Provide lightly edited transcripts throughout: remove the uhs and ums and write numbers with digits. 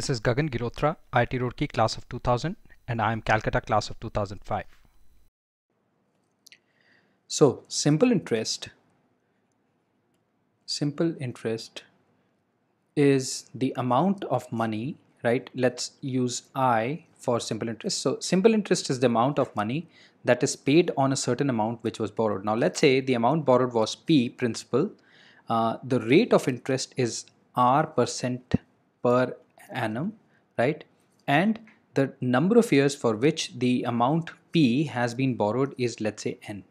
This is Gagan Girotra, IIT Roorkee class of 2000, and I am Calcutta class of 2005. So simple interest is the amount of money, right? Let's use I for simple interest. So simple interest is the amount of money that is paid on a certain amount which was borrowed. Now let's say the amount borrowed was P principal. The rate of interest is R% per annum, right? And the number of years for which the amount P has been borrowed is, let's say, N,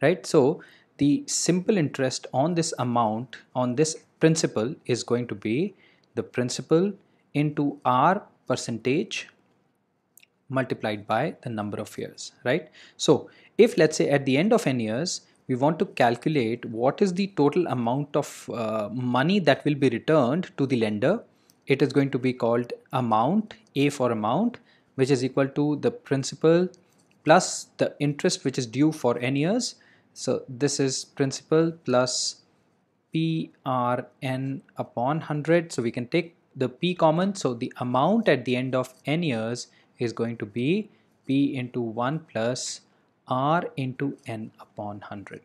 right? So the simple interest on this amount, on this principal, is going to be the principal into R percentage multiplied by the number of years, right? So if, let's say, at the end of n years we want to calculate what is the total amount of money that will be returned to the lender, it is going to be called amount, A for amount, which is equal to the principal plus the interest which is due for n years. So this is principal plus PRN upon 100. So we can take the P common. So the amount at the end of n years is going to be P into 1 plus R into N upon 100.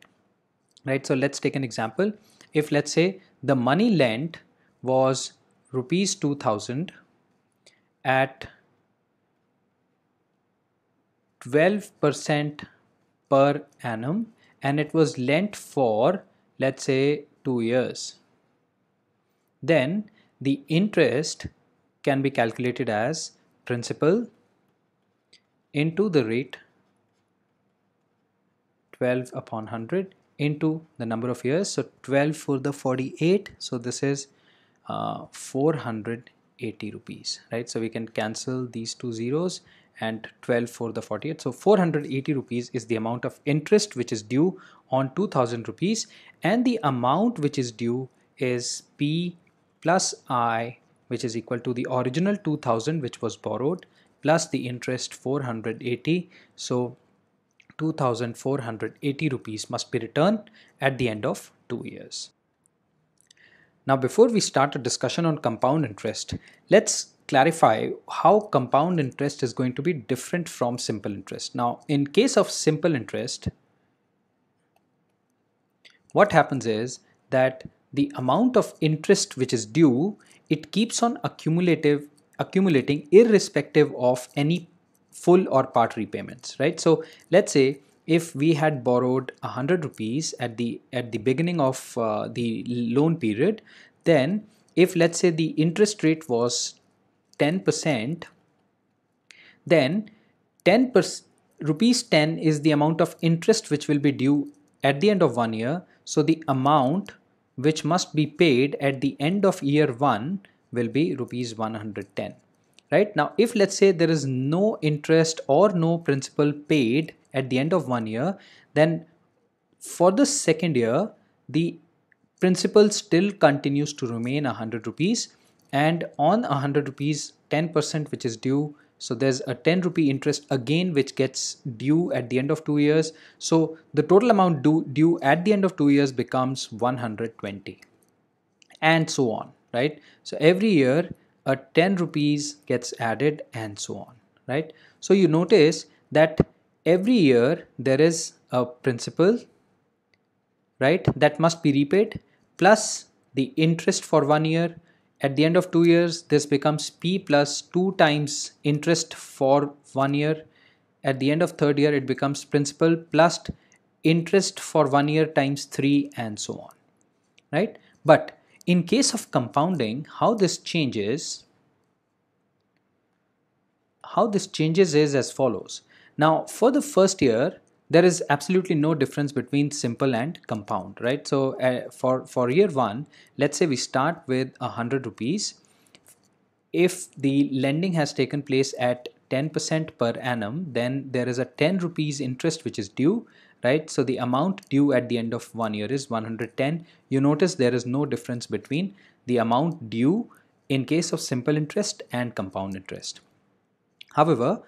Right. So let's take an example. If, let's say, the money lent was rupees 2000 at 12% per annum, and it was lent for, let's say, 2 years, then the interest can be calculated as principal into the rate 12 upon 100 into the number of years. So 12 for the 48, so this is 480 rupees, right? So we can cancel these two zeros, and 12 for the 48. So 480 rupees is the amount of interest which is due on 2000 rupees, and the amount which is due is P plus I, which is equal to the original 2000 which was borrowed plus the interest 480. So 2480 rupees must be returned at the end of 2 years. Now, before we start a discussion on compound interest, let's clarify how compound interest is going to be different from simple interest. Now, in case of simple interest, what happens is that the amount of interest which is due, it keeps on accumulating irrespective of any full or part repayments, right? So let's say if we had borrowed 100 rupees at the beginning of the loan period, then if, let's say, the interest rate was 10%, then 10% rupees 10 is the amount of interest which will be due at the end of 1 year. So the amount which must be paid at the end of year 1 will be rupees 110. Right? Now, if, let's say, there is no interest or no principal paid at the end of 1 year, then for the second year the principal still continues to remain 100 rupees, and on 100 rupees 10% which is due, so there's a 10 rupee interest again which gets due at the end of 2 years. So the total amount due at the end of 2 years becomes 120, and so on, right? So every year a 10 rupees gets added, and so on, right? So you notice that every year there is a principal, right, that must be repaid, plus the interest for 1 year. At the end of 2 years, this becomes P plus 2 times interest for 1 year. At the end of third year, it becomes principal plus interest for 1 year times 3, and so on, right? But in case of compounding, how this changes is as follows. Now, for the first year, there is absolutely no difference between simple and compound, right? So for year 1, let's say we start with 100 rupees. If the lending has taken place at 10% per annum, then there is a 10 rupees interest which is due, right? So the amount due at the end of 1 year is 110. You notice there is no difference between the amount due in case of simple interest and compound interest. However,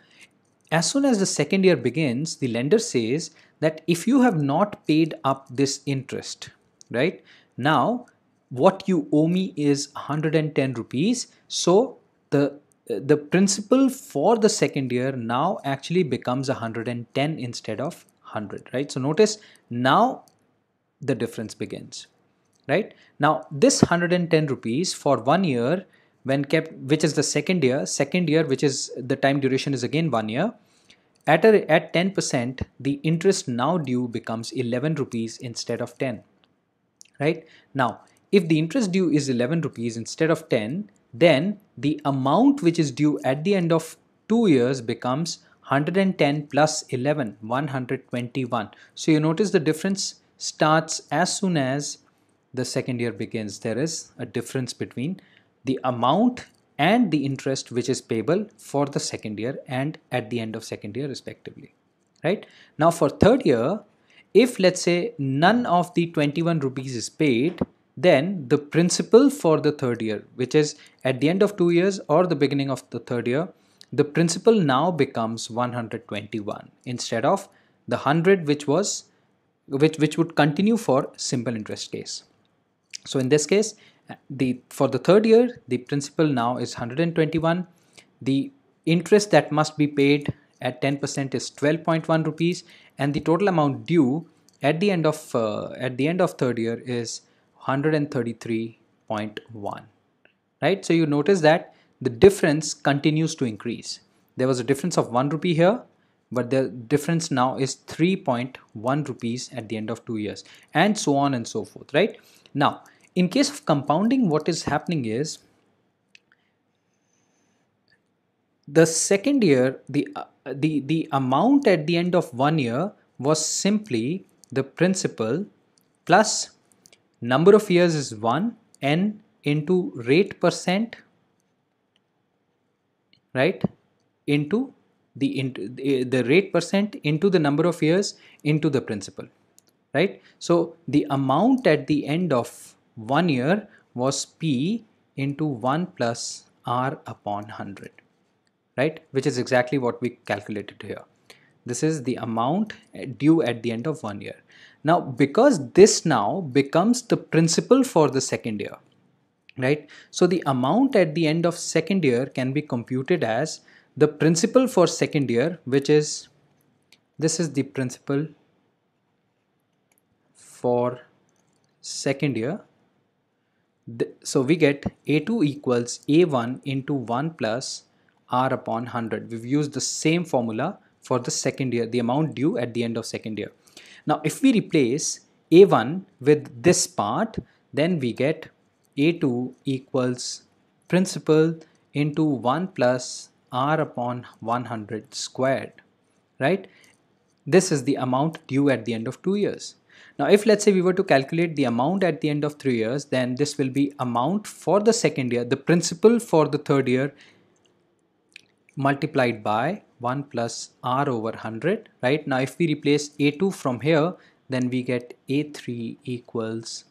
as soon as the second year begins, the lender says that if you have not paid up this interest, right, now what you owe me is 110 rupees. So the principal for the second year now actually becomes 110 instead of 100, right? So notice now the difference begins, right? Now this 110 rupees for 1 year when kept, which is the second year, which is the time duration is again 1 year, at 10%, the interest now due becomes 11 rupees instead of 10, right? Now, if the interest due is 11 rupees instead of 10, then the amount which is due at the end of 2 years becomes 110 plus 11, 121. So you notice the difference starts as soon as the second year begins. There is a difference between the amount and the interest which is payable for the second year and at the end of second year respectively, right? Now for third year, if let's say none of the 21 rupees is paid, then the principal for the third year, which is at the end of 2 years or the beginning of the third year, the principal now becomes 121 instead of the 100 which would continue for simple interest case. So in this case, for the third year, the principal now is 121. The interest that must be paid at 10% is 12.1 rupees, and the total amount due at the end of third year is 133.1. Right? So you notice that the difference continues to increase. There was a difference of 1 rupee here, but the difference now is 3.1 rupees at the end of 2 years, and so on and so forth, right? Now, in case of compounding, what is happening is the second year, the amount at the end of 1 year was simply the principal plus number of years is 1, n into rate percent, right, into the rate percent into the number of years into the principal, right? So the amount at the end of 1 year was P into 1 plus R upon 100, right? Which is exactly what we calculated here. This is the amount due at the end of 1 year. Now, because this now becomes the principal for the second year, right? So the amount at the end of second year can be computed as the principal for second year, which is, this is the principal for second year. So we get A2 equals A1 into 1 plus R upon 100. We've used the same formula for the second year, the amount due at the end of second year. Now, if we replace A1 with this part, then we get A2 equals principal into 1 plus R upon 100 squared, right? This is the amount due at the end of 2 years. Now, if let's say we were to calculate the amount at the end of 3 years, then this will be amount for the second year, the principal for the third year multiplied by 1 plus R over 100, right? Now, if we replace A2 from here, then we get A3 equals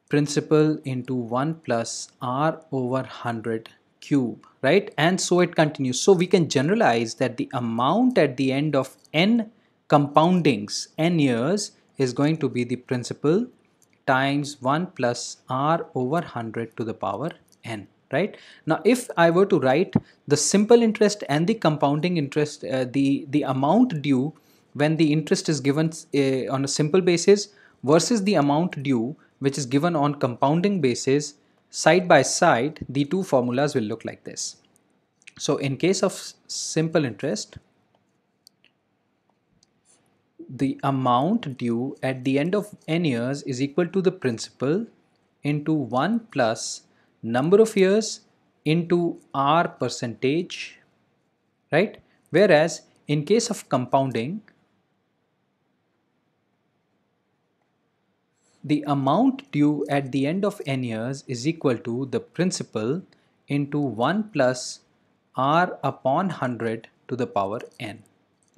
principal into 1 plus R over 100 cube, right? And so it continues. So we can generalize that the amount at the end of n compoundings, n years, is going to be the principal times 1 plus R over 100 to the power n, right? Now, if I were to write the simple interest and the compounding interest, the amount due when the interest is given on a simple basis versus the amount due which is given on compounding basis, side by side, the two formulas will look like this. So in case of simple interest, the amount due at the end of n years is equal to the principal into 1 plus number of years into R percentage, right? Whereas in case of compounding, the amount due at the end of n years is equal to the principal into 1 plus R upon 100 to the power n,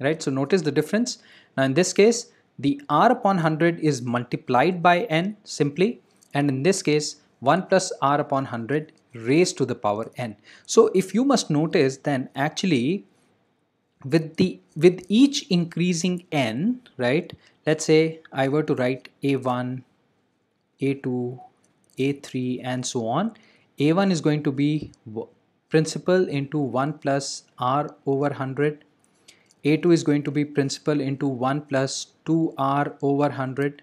right? So notice the difference. Now in this case, the R upon 100 is multiplied by n simply, and in this case 1 plus R upon 100 raised to the power n. So if you must notice, then actually with each increasing n, right? Let's say I were to write A1, A2, A3 and so on. A1 is going to be principal into 1 plus r over 100. A2 is going to be principal into 1 plus 2r over 100.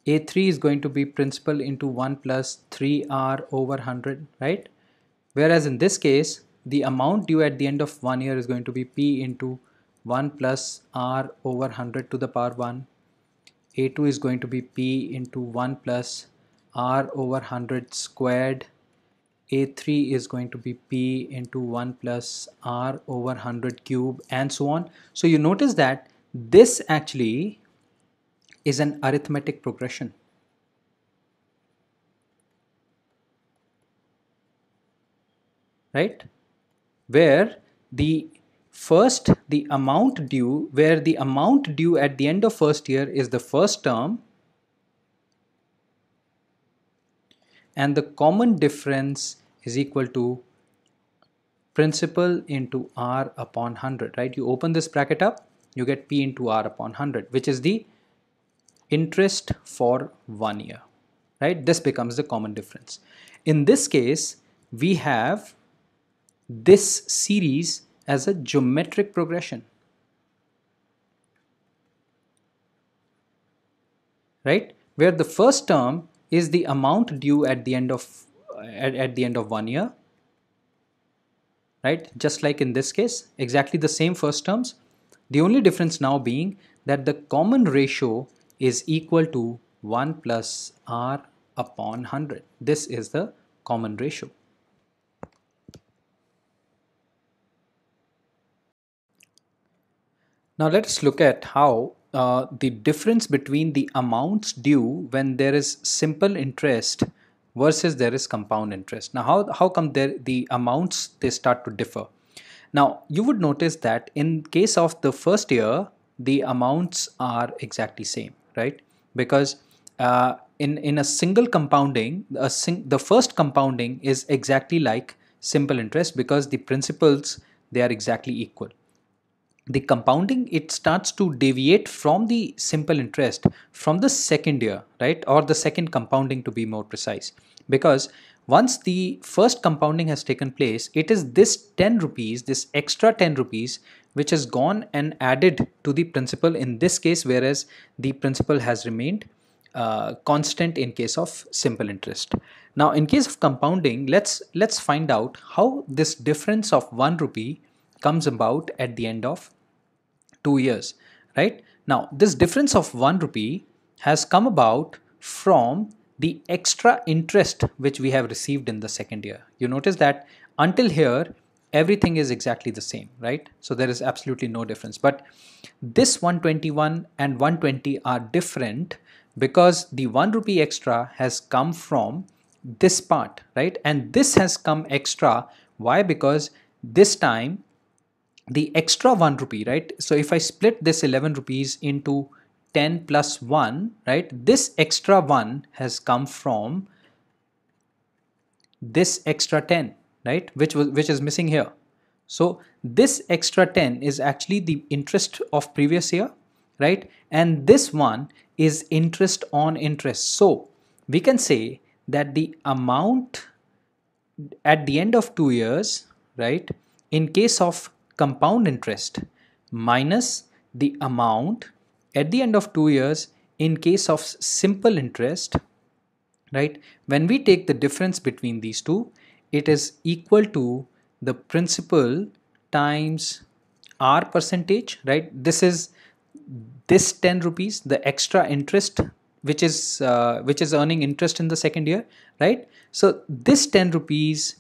A3 is going to be principal into 1 plus 3r over 100, right? Whereas in this case, the amount due at the end of 1 year is going to be P into 1 plus r over 100 to the power 1. A2 is going to be P into 1 plus r over 100 squared. A3 is going to be P into 1 plus r over 100 cube, and so on. So you notice that this actually is an arithmetic progression. Right? Where the amount due at the end of first year is the first term, and the common difference is equal to principal into r upon 100, right? You open this bracket up, you get P into r upon 100, which is the interest for 1 year, right? This becomes the common difference. In this case, we have this series as a geometric progression, right? Where the first term is the amount due at the end of 1 year, right? Just like in this case, exactly the same first terms. The only difference now being that the common ratio is equal to 1 plus r upon 100. This is the common ratio. Now let us look at how the difference between the amounts due when there is simple interest versus there is compound interest. Now how come the amounts they start to differ? Now you would notice that in case of the first year, the amounts are exactly same, right? Because in a single compounding, the first compounding is exactly like simple interest because the principals, they are exactly equal. The compounding, it starts to deviate from the simple interest from the second year, right? Or the second compounding, to be more precise, because once the first compounding has taken place, it is this 10 rupees, this extra 10 rupees, which has gone and added to the principal in this case, whereas the principal has remained constant in case of simple interest. Now in case of compounding, let's find out how this difference of 1 rupee comes about at the end of 2 years, right? Now this difference of 1 rupee has come about from the extra interest which we have received in the second year. You notice that until here everything is exactly the same, right? So there is absolutely no difference, but this 121 and 120 are different because the 1 rupee extra has come from this part, right? And this has come extra. Why? Because this time the extra 1 rupee, right? So if I split this 11 rupees into 10 plus 1, right? This extra 1 has come from this extra 10, right? Which is missing here. So this extra 10 is actually the interest of previous year, right? And this one is interest on interest. So we can say that the amount at the end of 2 years, right, in case of compound interest minus the amount at the end of 2 years in case of simple interest, right, when we take the difference between these two, it is equal to the principal times r percentage, right? This is this 10 rupees, the extra interest which is earning interest in the second year, right? So this 10 rupees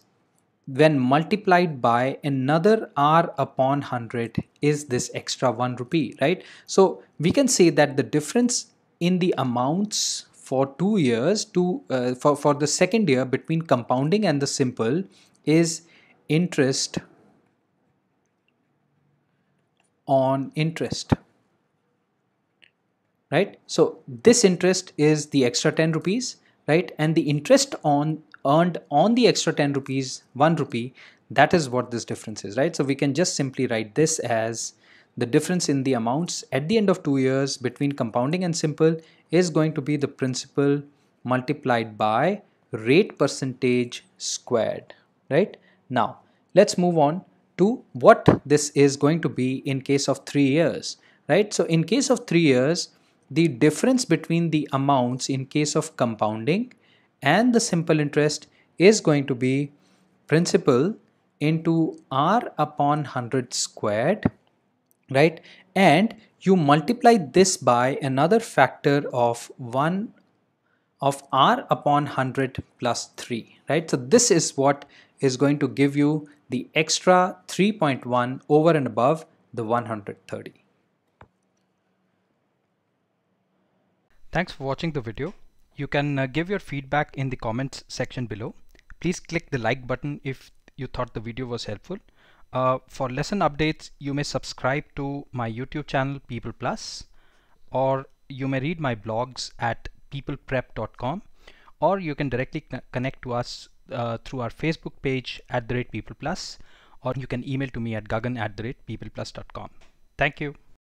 when multiplied by another r upon 100 is this extra 1 rupee, right? So we can say that the difference in the amounts for 2 years for the second year between compounding and the simple is interest on interest, right? So this interest is the extra 10 rupees, right? And the interest earned on the extra 10 rupees, 1 rupee, that is what this difference is, right? So we can just simply write this as the difference in the amounts at the end of 2 years between compounding and simple is going to be the principal multiplied by rate percentage squared, right? Now, let's move on to what this is going to be in case of 3 years, right? So in case of 3 years, the difference between the amounts in case of compounding and the simple interest is going to be principal into r upon 100 squared, right? And you multiply this by another factor of 1 of r upon 100 plus 3, right? So this is what is going to give you the extra 3.1 over and above the 130. Thanks for watching the video. You can give your feedback in the comments section below. Please click the like button if you thought the video was helpful. For lesson updates, you may subscribe to my YouTube channel People Plus, or you may read my blogs at peopleprep.com, or you can directly connect to us through our Facebook page @PeoplePlus, or you can email to me at gagan@peopleplus.com. Thank you.